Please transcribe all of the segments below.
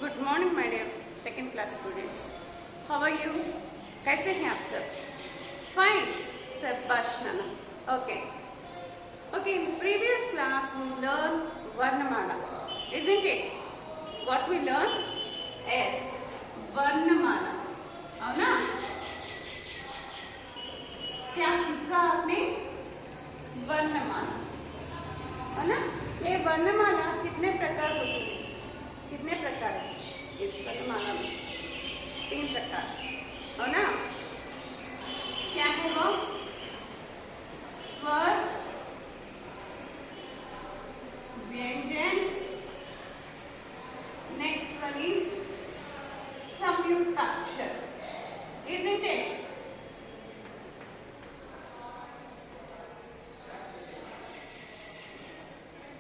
Good morning my dear second class students. How are you? कैसे हैं आप सब? फाइन. शाबाश नाना. Okay. In previous class we learned Varnamala, isn't it? What we learned? Yes, Varnamala. అవునా? क्या सीखा आपने? वर्णमाला. है ना? ये वर्णमाला कितने प्रकार होती है? कितने प्रकार है इस वर्णमाला में? 3 प्रकार. है ना? क्या है वो? स्वर, व्यंजन, नेक्स्ट वन इज संयुक्ताक्षर. Isn't it?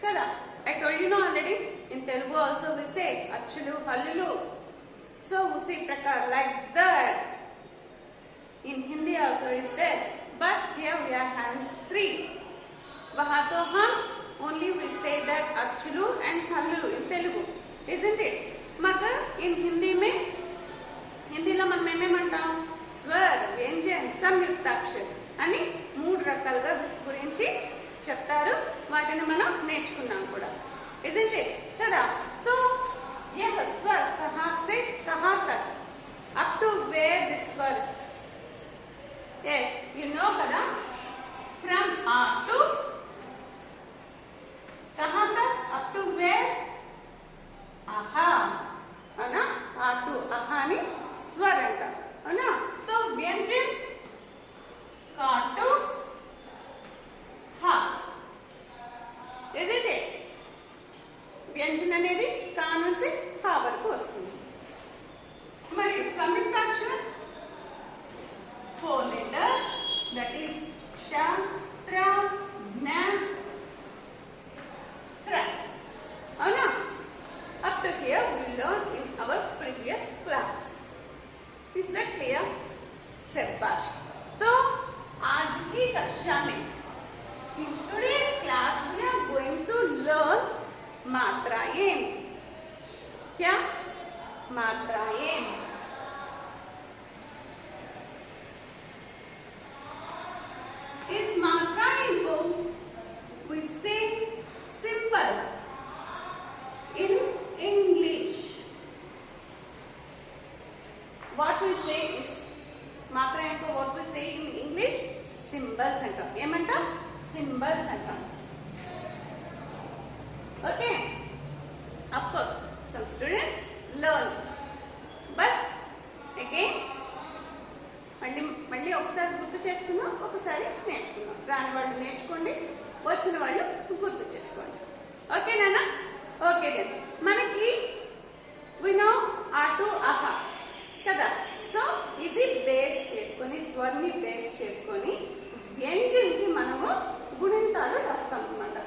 Kada, I told you already. In Telugu also we say Achulu, Hallulu. So usi prakar like that. In Hindi also is there. But here we are having 3. वहाँ तो हम only we say that Achulu and Hallulu in Telugu, isn't it? मगर in Hindi में హిందీలో మనం ఏమేమంటాం? స్వర్, వ్యంజన్, సంయుక్తాక్షర్ అని 3 రకాలుగా గురించి చెప్తారు. వాటిని మనం నేర్చుకున్నాం కూడా, isn't it? కదా. तो यह स्वर कहाँ से कहाँ तक, up to where this स्वर? Yes, you know kada, from A to कहाँ तक, up to where? aha. है ना? A to aha ni स्वर अंटा, है ना? तो व्यंजन का to हा, isn't it? వ్యంజన అనేది కా నుంచి హా వరకు వస్తుంది. మరి సంయుక్తాక్షరం 4 letters, that is క్ష, త్ర, జ్ఞ, స్ర. అవునా? Up to here we learned in our previous class. Is that clear? शाबाश. तो आज की कक्षा में, in today's class we are going to learn मात्राएं. क्या? मात्राएं. इस मात्राएं को we say symbols in English. What we say is మాత్రాएं को what we say in English? Symbols అంటాం. ఏమంటాం? Symbols అంటాం. Okay. Of course, some students learn this, but again మళ్ళీ ఒకసారి గుర్తు చేసుకుందాం, ఒకసారి నేర్చుకుందాం. రాని వాళ్ళు నేర్చుకోండి, వచ్చిన వాళ్ళు గుర్తు చేసుకోండి. ఓకే నాన్న? ఓకే దెన్ మనకి we know ఆ టు ఆహా కదా. సో ఇది బేస్ చేసుకొని, స్వర్ని బేస్ చేసుకొని వ్యంజన్కి మనము గుణింతాలు రాస్తాం అన్నమాట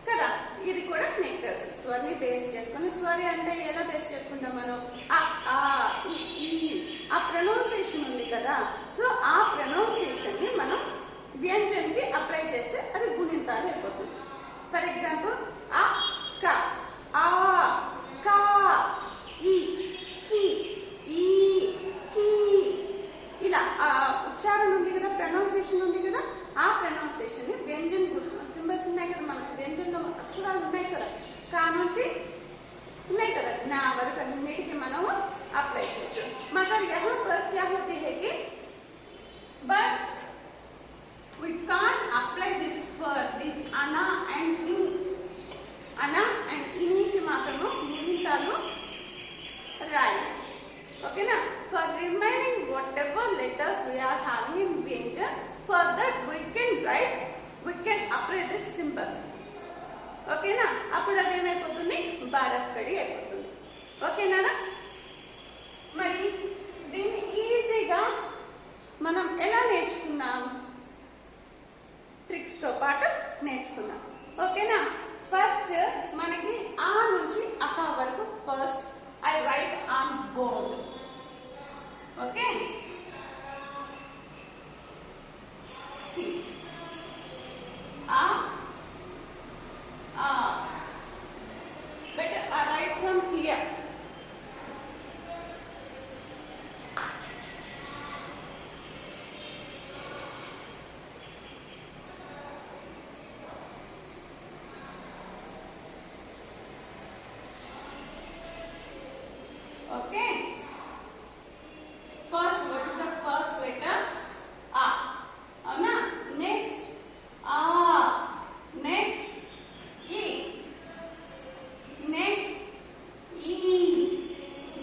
కదా. ఇది కూడా మీకు తెలుసు. స్వర్ని బేస్ చేసుకొని, స్వరి అంటే ఎలా బేస్ చేసుకుంటాం మనం? ఆ ఈ ఆ ప్రొనౌన్సియేషన్ ఉంది కదా. సో ఆ ప్రొనౌన్సియేషన్ ని మనం వ్యంజన్ కి అప్లై చేస్తే అది గుణింతాలు అయిపోతుంది. ఫర్ ఎగ్జాంపుల్ ఆ క, ఆ కా, ఈ కి, ఈ కి, ఇలా ఆ ఉచ్చారణ ఉంది కదా, ప్రొనౌన్సియేషన్ ఉంది కదా. ఆ ప్రొనౌన్సియేషన్ ని వ్యంజన్ సింబల్స్ ఉన్నాయి కదా, మనకు వ్యంజన్లో అక్షరాలు ఉన్నాయి కదా, కా నుంచి ఉన్నాయి కదా, నా వరకు అన్నిటికీ మనము అప్లై చేయొచ్చు. मगर यहाँ पर क्या होते हैं कि but we can't apply this for this ana and ini. ana and ini కి మాత్రము గుణింతాలు రాయాలి. ఓకేనా? for remaining whatever letters we are having in vyanjan, for that we can apply this symbols. ఓకేనా? అప్పుడు అది ఏమైపోతుంది? భారత్కడి అయిపోతుంది. ఓకేనా? మరి దీన్ని ఈజీగా మనం ఎలా నేర్చుకున్నాం? ట్రిక్స్ తో పాటు నేర్చుకున్నాం. ఓకేనా? ఫస్ట్ మనకి ఆ నుంచి అహా వరకు first I write on board. Okay? సి ఆ better I write from here. Okay. First, what is the first letter? A. Avuna? Next, A. Next, E. Next, E.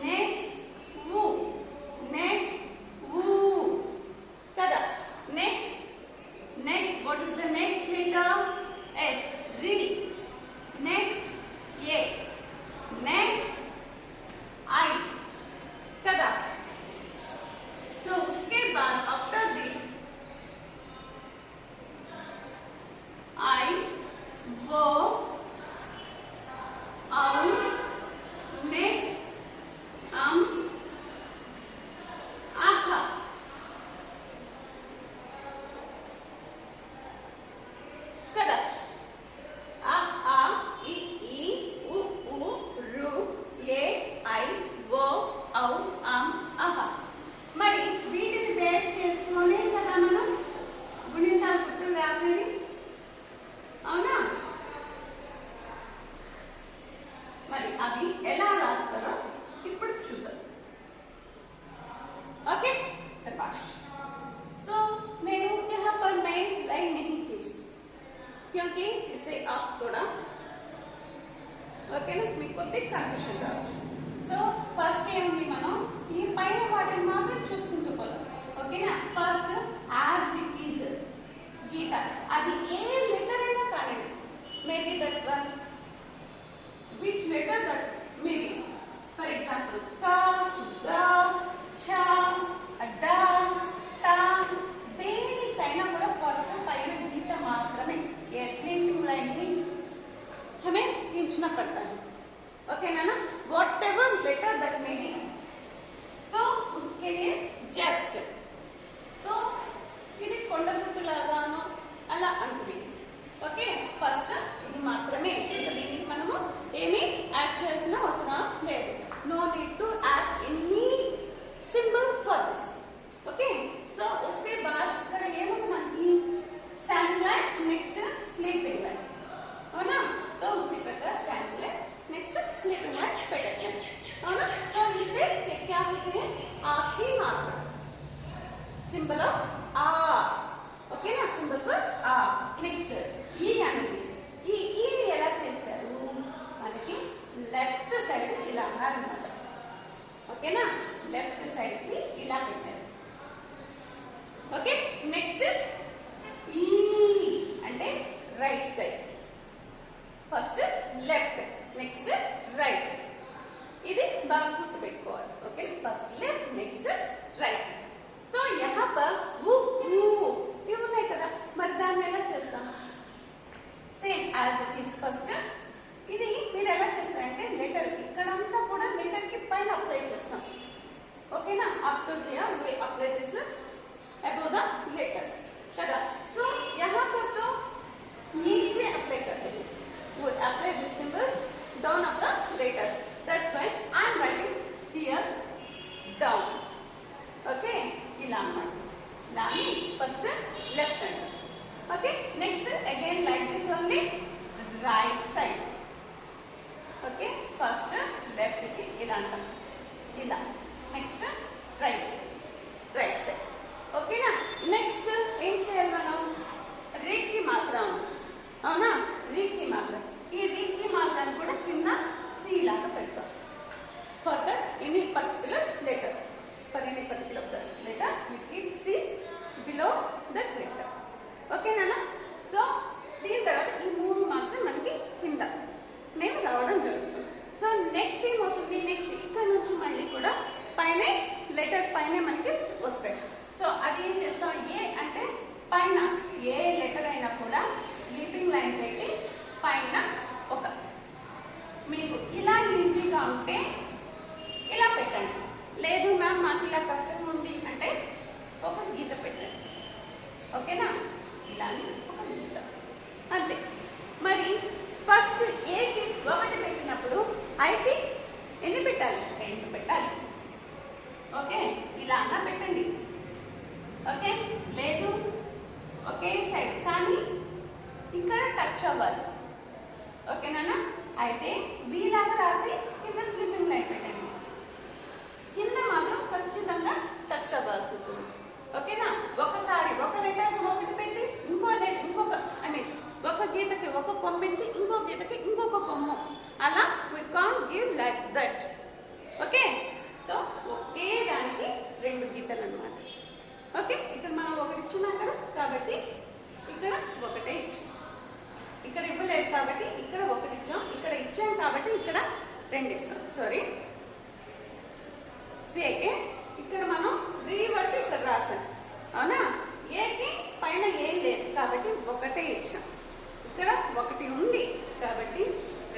Next, U. Next, U. Kada. Next, what is the next letter? S. Re. Next, A. Next, I. Kada. So उसके बाद after this I, वो, आउ, next, आखा. కదా ఆ ఈ ఉ రు A I O ఔ అహ. మరి వీటిని బేస్ చేసుకునే కదా మనం గుణింతాల గుర్తులు రాసేది, అవునా? మరి అవి ఎలా రాస్తారో ఇప్పుడు చూద్దాం. ओके शाबाश. तो నేను यहाँ पर नई लाइन नहीं खींचती क्योंकि इसे आप थोड़ा ఓకేనా మీకు కొద్దిగా కన్ఫ్యూషన్ రావచ్చు. సో ఫస్ట్ ఏముంది, మనం ఈ పైన వాటిని మాత్రం చూసుకుంటూ పోదాం. ఓకేనా? ఫస్ట్ యాజ్ ఇట్ ఈజ్ గీత, అది ఏ లెటర్ అయినా కానివ్వండి, maybe that one which letter that maybe, for example క, గ, ఛ, డ, ట, దేనికైనా కూడా ఫస్ట్ పైన గీత మాత్రమే ఏ స్లీపింగ్ లైన్ ని हमें खींचना पड़ता है. ओके ना? Whatever letter that may be. तो उसके लिए जस्ट तो ఇది కొండ గుర్తులాగాను అలా అనుకుని. ఓకే, ఫస్ట్ ఇది మాత్రమే, దీనికి మనము ఏమీ యాడ్ చేయాల్సిన అవసరం లేదు. No need to add any symbol for this. Okay, so उसके बाद ఇక్కడ ఏముంది మనకి standing line, next sleeping line, అవునా? तो उसी प्रकार standing line, next sleeping line पेटेंगे, అవునా? तो इससे ये क्या होते हैं, आपकी मात्रा, सिंबल ऑफ आ. ఓకే నా? సింబల్ ఫర్ ఆ. నెక్స్ట్ ఈ అనేది, ఈ ని ఎలా చేశారు మనకి లెఫ్ట్ సైడ్ ఇలా అన్నారన్నమాట. ఓకేనా? లెఫ్ట్ సైడ్ కి ఇలా పెట్టారు. ఓకే, నెక్స్ట్ ఈ అంటే right side. First left, next right. ఇది బాగా గుర్తు పెట్టుకోవాలి. Okay, first left, next right. तो यहाँ पर वो ఇవి ఉన్నాయి కదా, మరి దాన్ని ఎలా చేస్తాం? Same as it is. First ఇది మీరు ఎలా చేస్తారంటే లెటర్ ఇక్కడంతా కూడా లెటర్ కి పైన అప్లై చేస్తాం. ఓకేనా? Up to here we apply this above the letters కదా. సో यहाँ पर तो नीचे अप्लाई करते हैं, we apply these symbols down of the letters. That's why I am writing here down. Okay, ఇలా అన్నమాట. దాన్ని ఫస్ట్ లెఫ్ట్ అంటారు. Okay, next again like this only right side. Okay, first left కి ఇలా అంటాం, ఇలా. Next right, right side. ఓకేనా? Next ఏం చేయాలి మనం? రీకి మాత్ర ఉంది, అవునా? రీకి మాత్ర, ఈ రీకి మాత్రాన్ని కూడా కింద సి లాగా పెడతాం. For that any particular letter, for any particular letter we keep C below that letter. ఓకేనా? సో దీని తర్వాత ఈ మూడు మాత్రం మనకి కింద మేము రావడం జరుగుతుంది. సో నెక్స్ట్ ఏమవుతుంది, నెక్స్ట్ ఇక్కడ నుంచి మళ్ళీ కూడా పైన లెటర్ పైన మనకి వస్తాయి. సో అది ఏం చేస్తాం, ఏ అంటే పైన ఏ లెటర్ అయినా కూడా స్లీపింగ్ లైన్ పెట్టి పైన ఒక, మీకు ఇలా ఈజీగా ఉంటే ఇలా పెట్టండి, లేదు మ్యామ్ మాకు ఇలా కష్టంగా ఉంది అంటే ఒక గీత పెట్టండి. ఓకేనా? ఇలా ఒక గీత అంతే. మరి ఫస్ట్ ఏకి ఒకటి పెట్టినప్పుడు ఐకి ఎన్ని పెట్టాలి? 2 పెట్టాలి. ఓకే, ఇలా అన్నా పెట్టండి. ఓకే, లేదు ఒకే సైడ్ కానీ ఇక్కడ టచ్ అవ్వాలి. ఓకేనా? అయితే వీలాగా రాసి కింద స్లీపింగ్ లైన్ పెట్టండి. ఒక కొమ్మించి ఇంకో గీతకి ఇంకొక కొమ్ము, అలా we can't give like that. Okay, so ఒకే దానికి రెండు గీతలు అన్నమాట. ఓకే, ఇక్కడ మనం ఒకటి ఇచ్చున్నాం కదా, కాబట్టి ఇక్కడ ఒకటే ఇచ్చాం. ఇక్కడ ఇవ్వలేదు కాబట్టి ఇక్కడ ఒకటి ఇచ్చాం, ఇక్కడ ఇచ్చాం కాబట్టి ఇక్కడ రెండు ఇస్తాం. సారీ, సేకే ఇక్కడ మనం బి వరకు ఇక్కడ రాసాం, అవునా? ఏకి పైన ఏం లేదు కాబట్టి ఒకటే ఇచ్చాం. ఇక్కడ ఒకటి ఉంది కాబట్టి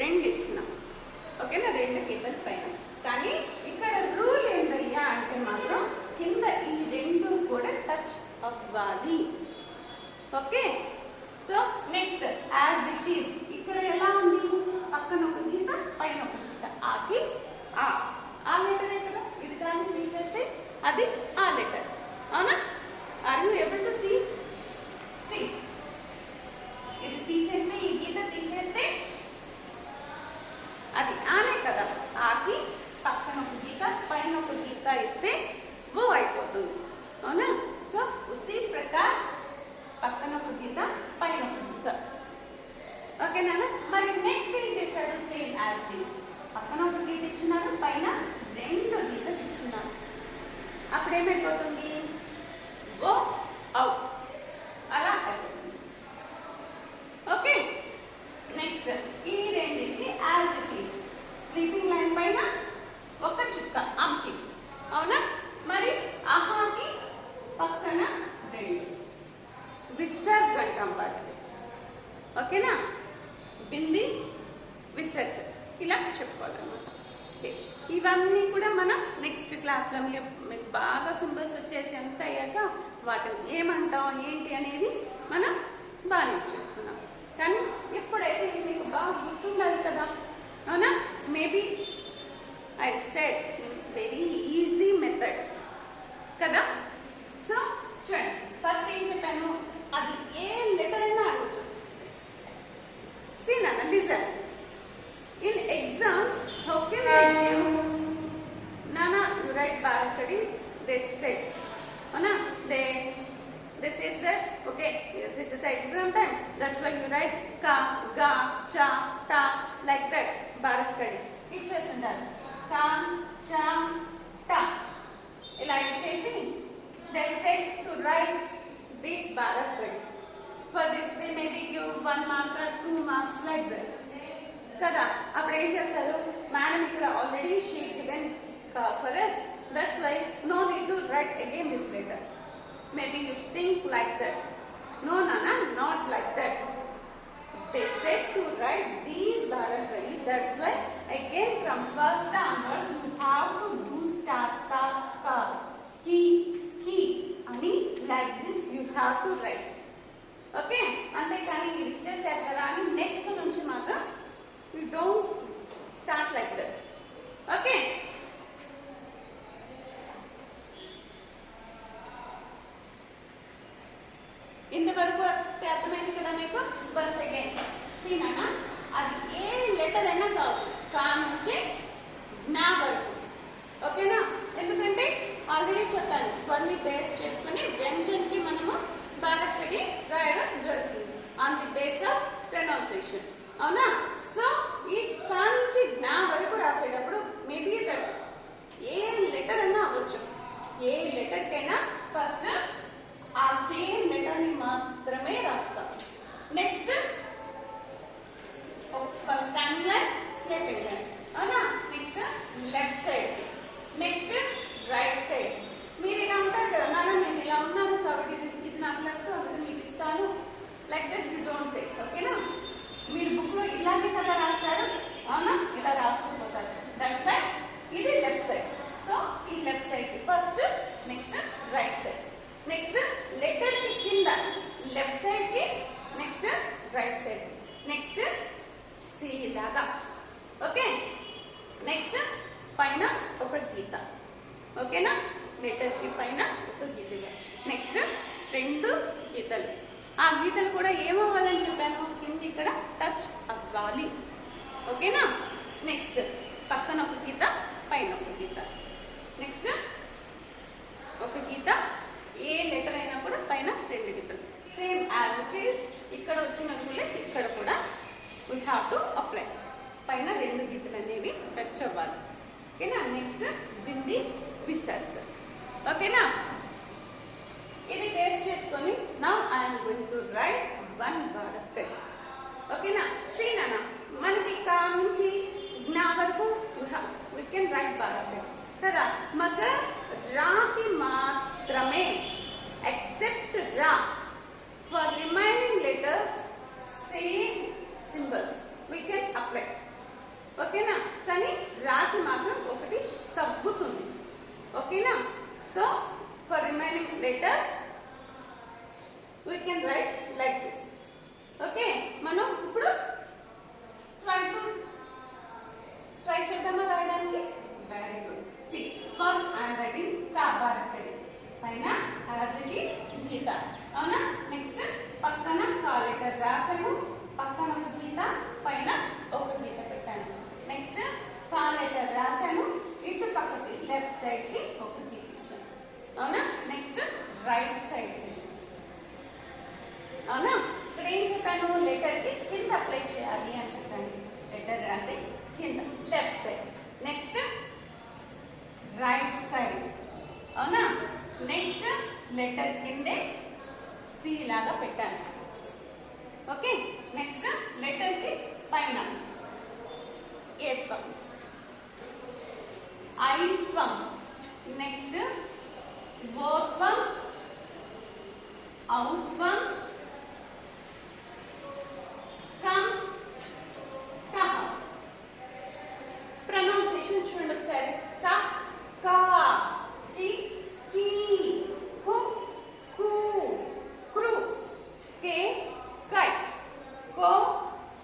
రెండు ఇస్తున్నాం. ఓకేనా, రెండు గీతల పైన. కానీ ఇక్కడ రూల్ ఏంటయ్యా అంటే మాత్రం కింద ఈ రెండు కూడా టచ్ అవ్వాలి. Okay, so next as it is ఇక్కడ ఎలా ఉంది, పక్కన ఒక గీత పైన ఒక గీత, ఆకి ఆ లెటరే కదా, ఇది దాన్ని తీసేస్తే అది ఆ లెటర్, అవునా? Are you able to see? C, ఇది తీసేస్తే, ఈ గీత తీసేస్తే అది ఆనే కదా, ఆకి పక్కన ఒక గీత పైన ఒక గీత ఇస్తే గో అయిపోతుంది, అవునా? సో ఉసి ప్రకార్ పక్కన ఒక గీత పైన ఒక గీత. ఓకేనా? మరి నెక్స్ట్ ఏం చేశారు? సేమ్ యాజ్ దిస్, పక్కన ఒక గీత ఇచ్చినారు, పైన రెండు గీతలు ఇచ్చినారు. అప్పుడు ఏమైపోతుంది? గో అవుట్, అలా అయిపోతుంది. ఓకే, నెక్స్ట్ ఈ రెండింటికి as it is sleeping line పైన ఒక చుక్క అమ్కి, అవునా? మరి అహాకి పక్కన రెండు విసర్గ్ అంటాం వాటిని. ఓకేనా, బింది విసర్గ్ ఇలా చెప్పుకోవాలన్నమాట. ఇవన్నీ కూడా మనం నెక్స్ట్ క్లాస్లో మీకు బాగా సింబల్స్ వచ్చేసి ఎంత అయ్యాక వాటిని ఏమంటాం ఏంటి అనేది మనం బాగా నేర్చేసుకున్నాం. కానీ ఎప్పుడైతే మీకు బాగా గుర్తుండాలి కదా, అవునా? Maybe I said very easy method కదా. సో చూడండి, ఫస్ట్ ఏం చెప్పాను, అది ఏ లెటర్ అయినా అడగచ్చు. See Nana, listen. In exams, how can they give? Nana, you write Bharatadi, they said. Anna, they says that, okay, this is the exam time. That's why you write ka, ga, cha, ta, like that. Bharatadi. Teachers and all. Ka, cha, ta. Like chasing, they said to write this Bharatadi. For this they maybe give 1 mark or 2 marks like that. కదా, అప్పుడు ఏం చేస్తారు, madam ఇక్కడ already sheet given for us, that's why no need to write again this letter. Maybe you think like that. No నానా, not like that. They said to write these Bharatadi, that's why again from first onwards you have to do start కా కా కి కి అని like this you have to write. Okay, అంతేకాని మీరు ఇచ్చేసారు కదా అని నెక్స్ట్ నుంచి మాత్రం you don't start like that. Okay, ఇంతవరకు అర్థమైంది కదా మీకు? వన్స్ అగైన్ సీ నాన్న, అది ఏ లెటర్ అయినా కావచ్చు, కా నుంచి జ్ఞా వరకు. ఓకేనా? ఎందుకంటే ఆల్రెడీ చెప్పాను, స్వర్ని బేస్ చేసుకుని వ్యంజన్కి మనము Bharatadi రాయడం జరుగుతుంది on the base of pronunciation, అవునా? సో ఈ కా నుంచి జ్ఞా వరకు రాసేటప్పుడు మేబీ దట్ ఏ లెటర్ అన్నా అవ్వచ్చు, ఏ లెటర్కైనా ఫస్ట్ ఆ సేమ్ లెటర్ని మాత్రమే రాస్తాం. Next standing line, sleeping line, అవునా? Next left side, next right side. మీరు ఇలా ఉంటారు కదా, మేడం నేను ఇలా ఉన్నాను కాబట్టి ఇది నాకు లెఫ్ట్, అందుకని నేను ఇస్తాను, like that you don't say. ఓకేనా? మీరు బుక్లో ఇలాగే కదా రాస్తారు, అవునా? ఇలా రాస్తూ పోతారు. దట్స్ వై ఇది లెఫ్ట్ సైడ్. సో ఈ left side first, next right side, next letter కి కింద లెఫ్ట్ సైడ్ కి, next right side, next C లాగా. ఓకే, నెక్స్ట్ పైన ఒక గీత. ఓకేనా? లెటర్ కి పైన ఒక గీత, నెక్స్ట్ రెండు గీతలు. ఆ గీతలు కూడా ఏమవ్వాలని చెప్పాను, కింద ఇక్కడ టచ్ అవ్వాలి. ఓకేనా? నెక్స్ట్ పక్కన ఒక గీత, పైన ఒక గీత, నెక్స్ట్ ఒక గీత, ఏ లెటర్ అయినా కూడా పైన రెండు గీతలు. సేమ్ యాజ్ ఇట్ ఈస్ ఇక్కడ వచ్చిన రూలే ఇక్కడ కూడా వీ హ్యావ్ టు అప్లై. పైన రెండు గీతలు అనేవి టచ్ అవ్వాలి. ఓకేనా? నెక్స్ట్ బింది విసర్గ్. ఓకేనా? ఇది టేస్ట్ చేసుకొని now I'm going to write one బారక్కల్. ఓకేనా? సీ నాన్న, మనకి ఇక్కడ నుంచి జ్ఞా వరకు వీ కెన్ రైట్ బారక్కల్ కదా. మగర్ రాకి మాత్రమే ఎక్సెప్ట్ రా for remaining letters same symbols we can apply. ఓకేనా? కానీ రాకి మాత్రం ఒకటి తగ్గుతుంది. ఓకేనా? So for remaining letters we can write like this. Okay, మనం ఇప్పుడు try చేద్దామా రాయడానికి? Very good. see first I am writing ka barakadi పైన as it is గీత. అవునా? నెక్స్ట్ పక్కన కా లెటర్ రాసాను, పక్కన ఒక గీత, పైన ఒక గీత పెట్టాను. నెక్స్ట్ కా లెటర్ రాసాను, ఇటు పక్కకి లెఫ్ట్ సైడ్ కి ఒక గీత ఇచ్చాను. అవునా? Next right side. అవునా? ఇక్కడ ఏం చెప్పాను? లెటర్ కి కింద అప్లై చేయాలి అని చెప్పాను. లెటర్ రాసి కింద left side. Next right side. అవునా? నెక్స్ట్ లెటర్ కిందే సి లాగా పెట్టాను. ఓకే? నెక్స్ట్ లెటర్ కి పైన ఏత్వం, ఐత్వం, నెక్స్ట్ ఓత్వం, ఔత్వం, కం, కహ. ప్రొనౌన్సియేషన్ చూడండి ఒకసారి. క, కా, కి, కీ, కు, కు, క్రు, కే, కై, కో,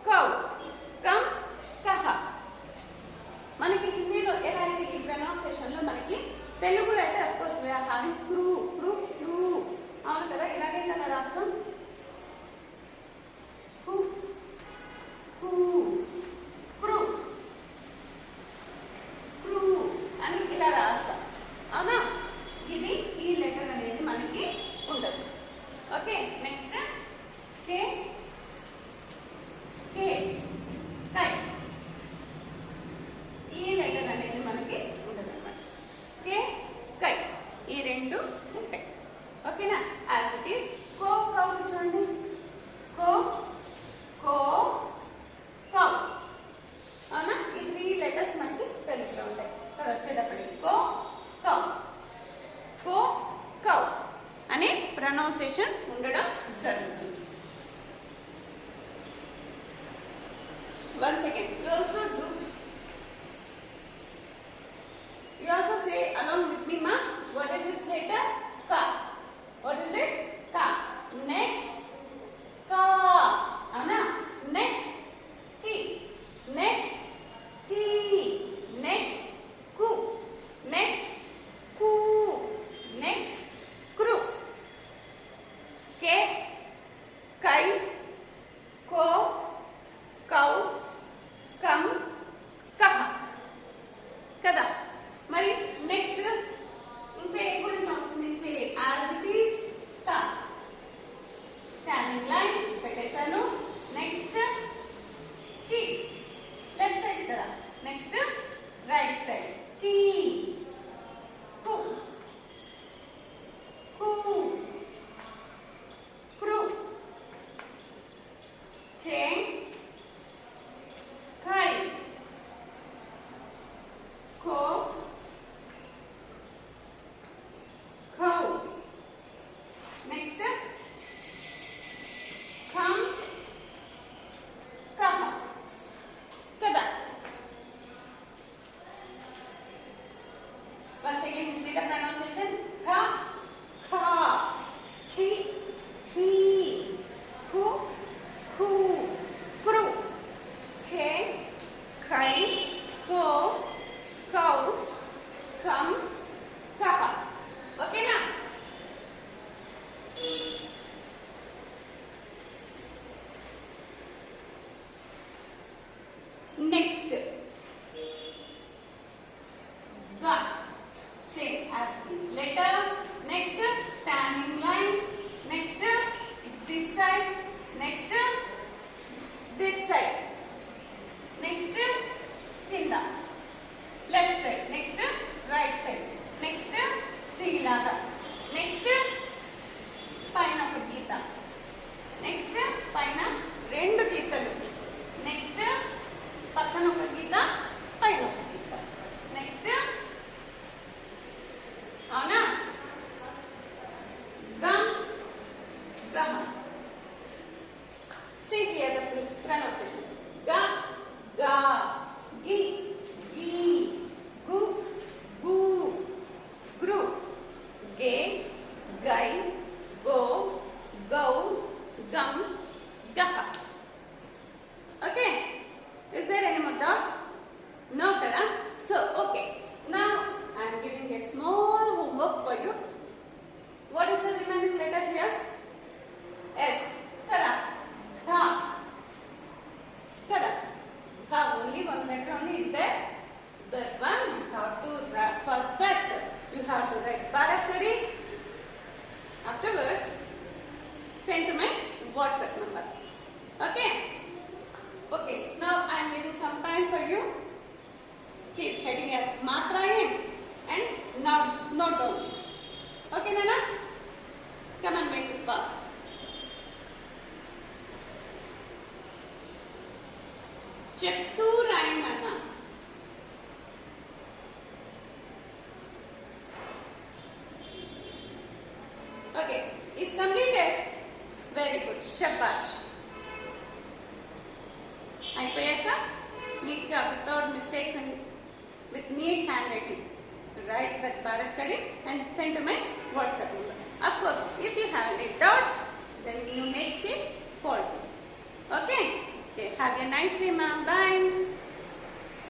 కౌ, కం, కహ. మనకి హిందీలో ఎలా అయితే ఈ ప్రొనౌన్సియేషన్ లో మనకి తెలుగులో అయితే of course we are having క్రూ, క్రూ, క్రూ. అవును కదా? ఇలాగే కదా రాస్తాం. కు, కు, క్రూ, క్రూ అని ఇలా రాస్తాం. అవునా? ఇది ఈ లెటర్ అనేది మనకి ఉండదు. ఓకే? నెక్స్ట్ కే, కే, కై. ఈ లెటర్ అనేది మనకి ఉండదు అన్నమాట. కే, కై ఈ రెండు ఉంటాయి. ఓకేనా? As it is co, cow చూడండి. కో, కో, కౌ. అవునా? ఈ 3 లెటర్స్ మనకి తెలుగులో ఉంటాయి. ఇక్కడ వచ్చేటప్పటికి కో, కౌ, కో, కౌ అనే ప్రొనౌన్సియేషన్ ఉండడం జరుగుతుంది. One second. You also say along with me, ma. What is this letter? Ka. What is this? Ka. Next, ka. Anna. Next, ki. Next, ki. Next, ku. Next, ku. Next, kru. Ke, kai, ko, kau, కం, కహ కదా. మరి next ఇంకా ఏ కూడా వస్తుంది? Say as it is క. Standing line పెట్టేశాను. Next కి, left side కదా. నెక్స్ట్ రైట్ సైడ్ కి, కు, కు, క్రు, కే, కై, కో, కౌ. నెక్స్ట్ కం, కహ కదా. Once again you see the pronunciation. Ka, kha, ki, ki, ku, ku, kru, ke, kai, ko, kau, kam, kaha. Okay na? Next, ga. Same as this letter. side. Next right side. Next C laga. Next paina oka geeta. Next paina rendu geetalu. Next pakkana oka geeta, paina oka geeta. Next avuna gum, gum. See here the pronunciation. Ga, ga, gi, gi, gu, gu, gru, ge, gai, go, go, gum, gaha. Okay. Is there any more doubts? No, kada? So, okay. Now, I am giving a small homework for you. What is the remaining letter here? S. Kada? Ha. Kada? Ha. Only one letter only is there. That one you have to write. For that, you have to write Barakkadi. Afterwards, send to my WhatsApp number. Okay? Okay. Now I am giving some time for you. Keep heading as Matra in and now note down this. Okay, Nana? Come and make it fast. Cheptu Rayan Nana. Okay, is completed. Very good. Shabash. అయిపోయాక నీట్గా without mistakes and with neat handwriting write that Barakkadi and send to my WhatsApp number. Of course, if you have